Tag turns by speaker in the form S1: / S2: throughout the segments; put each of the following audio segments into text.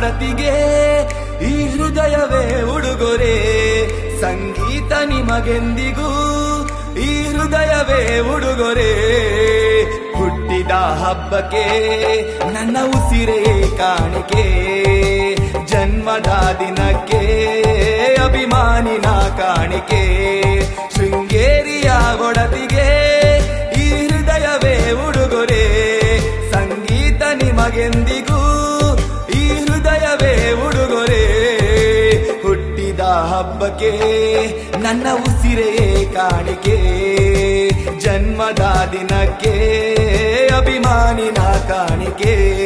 S1: ಒಡತಿಗೆ ಈ ಹೃದಯವೇ ಉಡುಗೊರೆ. ಸಂಗೀತ ನಿಮಗೆಂದಿಗೂ ಈ ಹೃದಯವೇ ಉಡುಗೊರೆ. ಹುಟ್ಟಿದ ಹಬ್ಬಕ್ಕೆ ನನ್ನ ಉಸಿರೇ ಕಾಣಿಕೆ. ಜನ್ಮದ ದಿನಕ್ಕೆ ಅಭಿಮಾನಿನ ಕಾಣಿಕೆ. ಶೃಂಗೇರಿಯ ಒಡತಿಗೆ ಈ ಹೃದಯವೇ ಉಡುಗೊರೆ. ಸಂಗೀತ ನಿಮಗೆಂದಿಗೂ ಈ ಹೃದಯವೇ ಉಡುಗೊರೆ. ಹುಟ್ಟಿದ ಹಬ್ಬಕ್ಕೆ ನನ್ನ ಉಸಿರೇ ಕಾಣಿಕೆ. ಜನ್ಮದ ದಿನಕ್ಕೆ ಅಭಿಮಾನಿನ ಕಾಣಿಕೆ.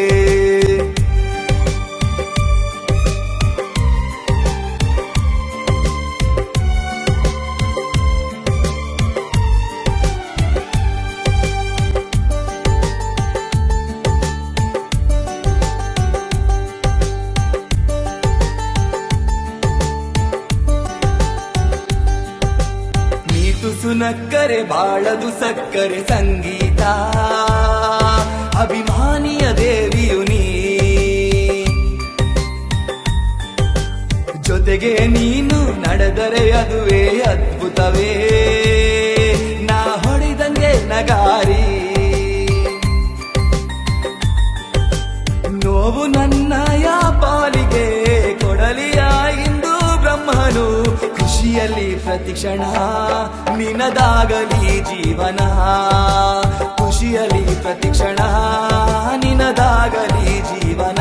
S1: ತುಸು ನಕ್ಕರೆ ಬಾಳದು ಸಕ್ಕರೆ ಸಂಗೀತ. ಅಭಿಮಾನಿಯ ದೇವಿಯು ನೀ. ಜೊತೆಗೆ ನೀನು ನಡೆದರೆ ಅದುವೇ ಅದ್ಭುತವೇ. ನಾ ಹೊಡೆದಂಗೆ ನಗಾರಿ. ನೋವು ನನ್ನಯ ಪಾಲಿಗೆ ಕೊಡಲಿಯ ಇಂದು ಬ್ರಹ್ಮನು. ಖುಷಿಯಲ್ಲಿ ಪ್ರತಿಕ್ಷಣ ನಿನದಾಗಲಿ ಜೀವನ. ಖುಷಿಯಲ್ಲಿ ಪ್ರತಿಕ್ಷಣ ನಿನದಾಗಲಿ ಜೀವನ.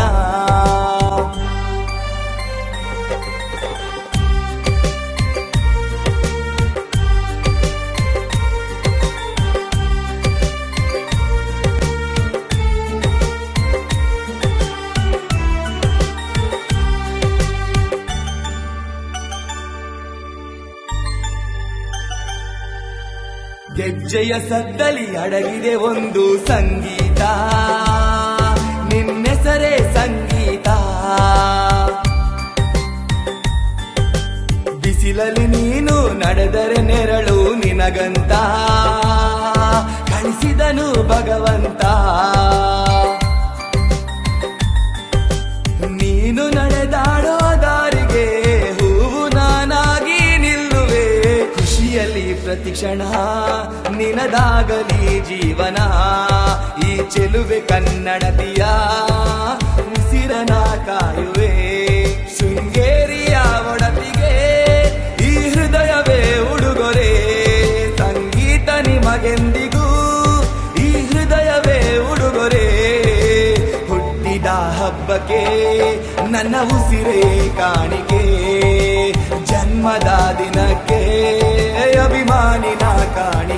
S1: ಗೆಜ್ಜೆಯ ಸದ್ದಲಿ ಅಡಗಿದೆ ಒಂದು ಸಂಗೀತ. ನಿನ್ನೆಸರೇ ಸಂಗೀತ. ಬಿಸಿಲಲ್ಲಿ ನೀನು ನಡೆದರೆ ನೆರಳು ನಿನಗಂತ ಕಳಿಸಿದನು ಭಗವಂತ. ನೀನು ನಡೆದಾಡೋ ದಾರಿಗೆ ಹೂವು ನಾನಾಗಿ ನಿಲ್ಲುವೆ. ಖುಷಿಯಲ್ಲಿ ಪ್ರತಿಕ್ಷಣ ನಿನದಾಗಲಿ ಜೀವನ. ಈ ಚೆಲುವೆ ಕನ್ನಡತಿಯ ಉಸಿರನ ಕಾಯುವೆ. ಶೃಂಗೇರಿಯ ಒಡತಿಗೆ ಈ ಹೃದಯವೇ ಉಡುಗೊರೆ. ಸಂಗೀತ ನಿಮಗೆಂದಿಗೂ ಈ ಹೃದಯವೇ ಉಡುಗೊರೆ. ಹುಟ್ಟಿದ ಹಬ್ಬಕ್ಕೆ ನನ್ನ ಉಸಿರೇ ಕಾಣಿಕೆ. ಜನ್ಮದ ದಿನಕ್ಕೆ ಅಭಿಮಾನಿನ ಕಾಣಿಕೆ.